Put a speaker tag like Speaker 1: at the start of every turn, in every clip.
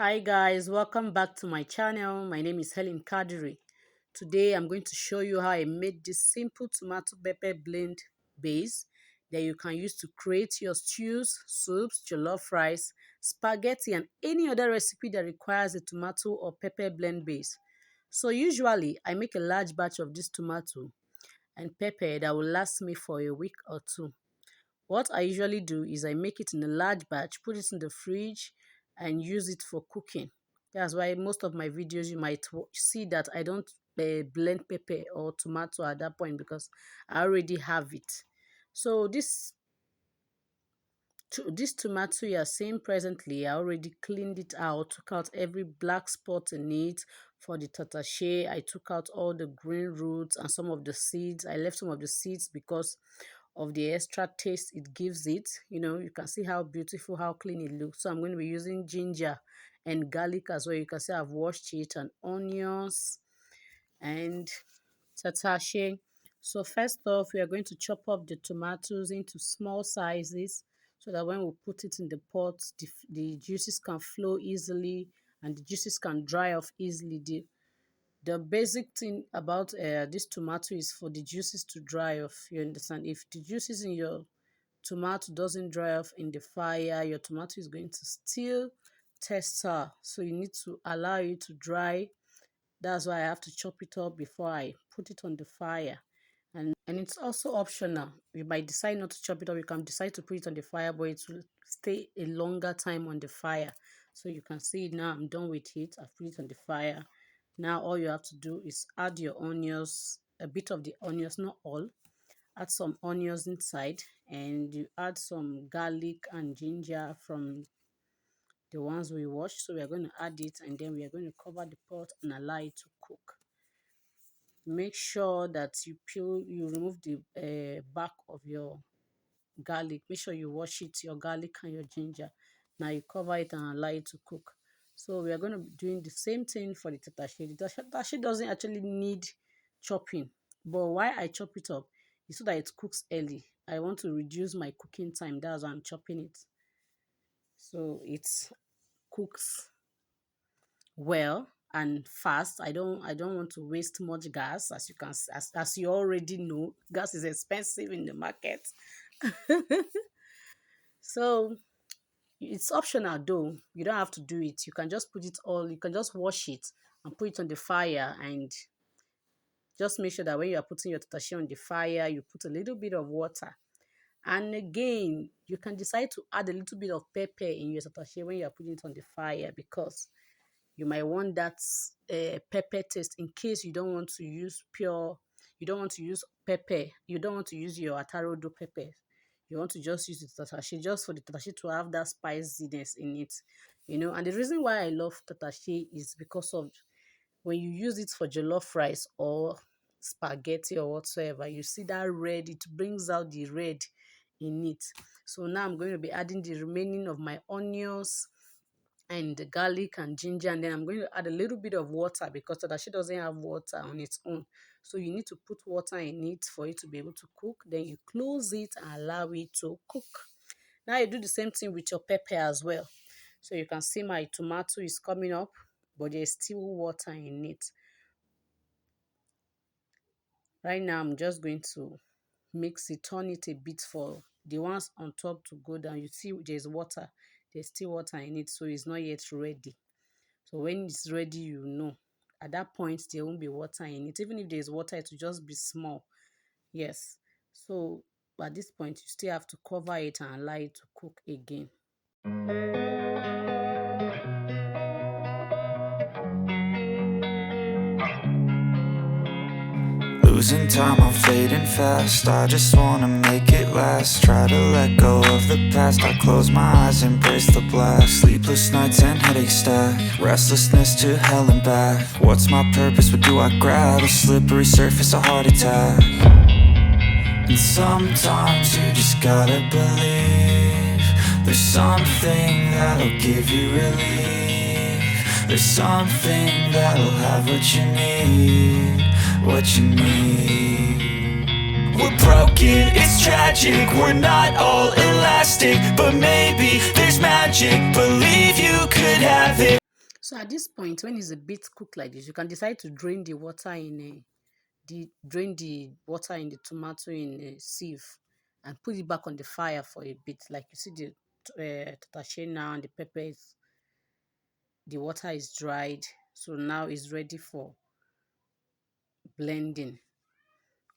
Speaker 1: Hi guys, welcome back to my channel. My name is Helen Kadiri. Today I'm going to show you how I made this simple tomato pepper blend base that you can use to create your stews, soups, jollof rice, spaghetti and any other recipe that requires a tomato or pepper blend base. So usually I make a large batch of this tomato and pepper that will last me for a week or two. What I usually do is I make it in a large batch, put it in the fridge, and use it for cooking. That's why most of my videos you might see that I don't blend pepper or tomato at that point because I already have it. So this tomato you are seeing presently, I already cleaned it out, took out every black spot in it. For the tatashe, I took out all the green roots and some of the seeds. I left some of the seeds because of the extra taste it gives it. You can see how beautiful, how clean it looks. So I'm going to be using ginger and garlic as well. You can see I've washed it, and onions and tatashe. So first off, we are going to chop up the tomatoes into small sizes so that when we put it in the pot, the juices can flow easily and the juices can dry off easily. The basic thing about this tomato is for the juices to dry off. You understand? If the juices in your tomato doesn't dry off in the fire, your tomato is going to still taste sour. So you need to allow it to dry. That's why I have to chop it up before I put it on the fire. And it's also optional. You might decide not to chop it up. You can decide to put it on the fire, but it will stay a longer time on the fire. So you can see now I'm done with it. I've put it on the fire. Now all you have to do is add your onions, a bit of the onions, not all. Add some onions inside, and you add some garlic and ginger from the ones we washed. So we are going to add it, and then we are going to cover the pot and allow it to cook. Make sure that you remove the back of your garlic. Make sure you wash it, your garlic and your ginger. Now you cover it and allow it to cook. So we are going to be doing the same thing for the tatashe. The tatashe doesn't actually need chopping, but why I chop it up is so that it cooks early. I want to reduce my cooking time. That's why I'm chopping it, so it cooks well and fast. I don't want to waste much gas. As you can, as you already know, gas is expensive in the market. So it's optional though. You don't have to do it. You can just put it all, you can just wash it and put it on the fire, and just make sure that when you are putting your tatashe on the fire, you put a little bit of water. And again, you can decide to add a little bit of pepper in your tatashe when you are putting it on the fire, because you might want that pepper taste in case you don't want to use you don't want to use pepper, you don't want to use your atarodo pepper. You want to just use the tatashe just for the tatashe to have that spiciness in it. And the reason why I love tatashe is because of when you use it for jollof rice or spaghetti or whatsoever, you see that red, it brings out the red in it. So now I'm going to be adding the remaining of my onions and the garlic and ginger, and then I'm going to add a little bit of water because tatashe doesn't have water on its own. So you need to put water in it for it to be able to cook. Then you close it and allow it to cook. Now you do the same thing with your pepper as well. So you can see my tomato is coming up, but there's still water in it. Right now I'm just going to mix it, turn it a bit for the ones on top to go down. You see there's water, there's still water in it, so it's not yet ready. So when it's ready, at that point there won't be water in it. Even if there's water, it will just be small. Yes. So at this point, you still have to cover it and allow it to cook again.
Speaker 2: Losing time, I'm fading fast. I just wanna make it last. Try to let go of the past. I close my eyes, embrace the blast. Sleepless nights and headaches stack. Restlessness to hell and back. What's my purpose? What do I grab? A slippery surface, a heart attack. And sometimes you just gotta believe there's something that'll give you relief. There's something that'll have what you need. What you need. We're broken, it's tragic. We're not all elastic, but maybe there's magic. Believe you could have it.
Speaker 1: So at this point, when it's a bit cooked like this, you can decide to drain the water in a drain the water in the tomato in a sieve and put it back on the fire for a bit. Like you see the tatashe now, and the pepper is, the water is dried, so now it's ready for blending.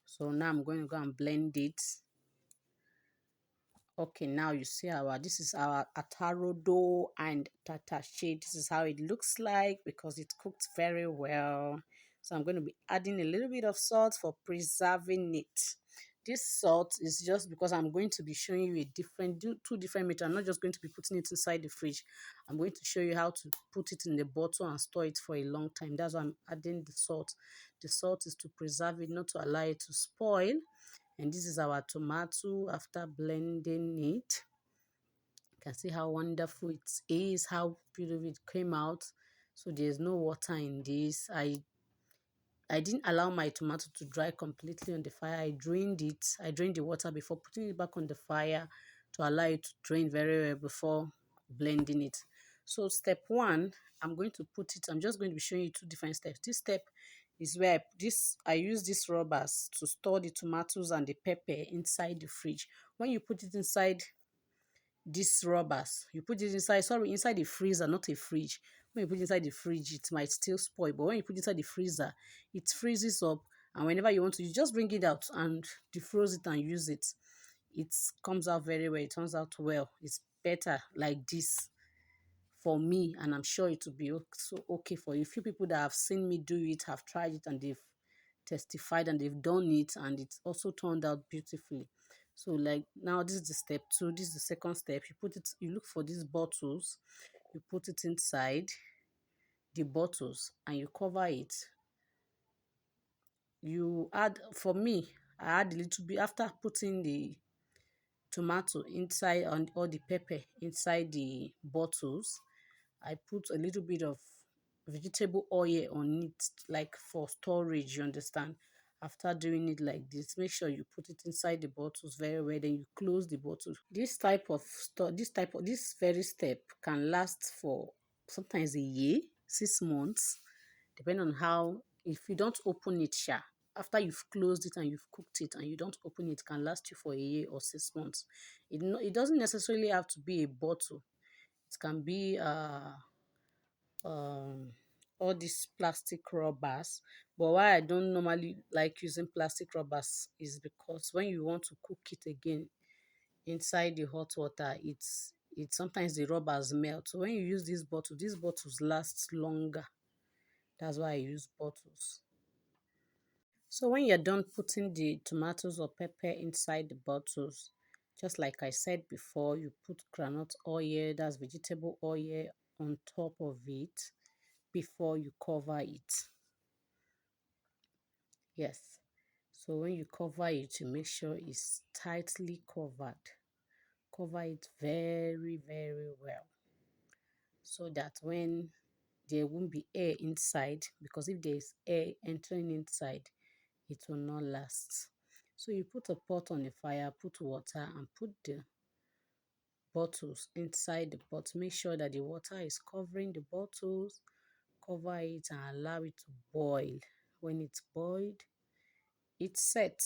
Speaker 1: So now I'm going to go and blend it. Okay, now you see this is our atarodo and tatashe. This is how it looks like because it cooked very well. So I'm going to be adding a little bit of salt for preserving it. This salt is just because I'm going to be showing you two different methods. I'm not just going to be putting it inside the fridge. I'm going to show you how to put it in the bottle and store it for a long time. That's why I'm adding the salt. The salt is to preserve it, not to allow it to spoil. And this is our tomato after blending it. You can see how wonderful it is, how beautiful it came out. So there's no water in this. I didn't allow my tomato to dry completely on the fire. I drained it. I drained the water before putting it back on the fire to allow it to drain very well before blending it. So step one, I'm just going to be showing you two different steps. This step is where I use these rubbers to store the tomatoes and the pepper inside the fridge. When you put it inside these rubbers, you put it inside the freezer, not a fridge. When you put it inside the fridge, it might still spoil, but when you put it inside the freezer, it freezes up, and whenever you want to, you just bring it out and defrost it and use it. It comes out very well. It turns out well. It's better like this for me, and I'm sure it will be okay for you. A few people that have seen me do it have tried it and they've testified and they've done it, and it's also turned out beautifully. So like now, this is the step two. This is the second step. You look for these bottles, you put it inside the bottles and you cover it. You add, for me, I add a little bit after putting the tomato inside and or the pepper inside the bottles. I put a little bit of vegetable oil on it, like for storage, you understand? After doing it like this, make sure you put it inside the bottles very well, then you close the bottle. This very step can last for sometimes a year, 6 months, depending on how, if you don't open it, after you've closed it and you've cooked it and you don't open it, can last you for a year or 6 months. It doesn't necessarily have to be a bottle. It can be um all these plastic rubbers, but why I don't normally like using plastic rubbers is because when you want to cook it again inside the hot water, it's sometimes the rubbers melt. So when you use these bottles last longer. That's why I use bottles. So when you're done putting the tomatoes or pepper inside the bottles, just like I said before, you put groundnut oil, that's vegetable oil, on top of it before you cover it. Yes. So when you cover it, you make sure it's tightly covered. Cover it very, very well so that when there won't be air inside, because if there is air entering inside, it will not last. So you put a pot on the fire, put water, and put the bottles inside the pot. Make sure that the water is covering the bottles. Cover it and allow it to boil. When it's boiled, it's set.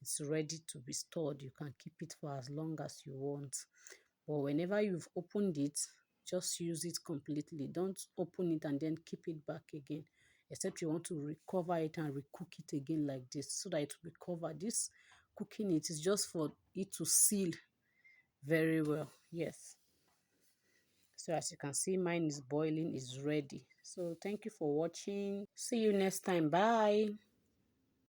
Speaker 1: It's ready to be stored. You can keep it for as long as you want. But whenever you've opened it, just use it completely. Don't open it and then keep it back again. Except you want to recover it and recook it again like this so that it will be covered. This cooking it is just for it to seal very well. Yes. So as you can see, mine is boiling, is ready. So thank you for watching. See you next time. Bye.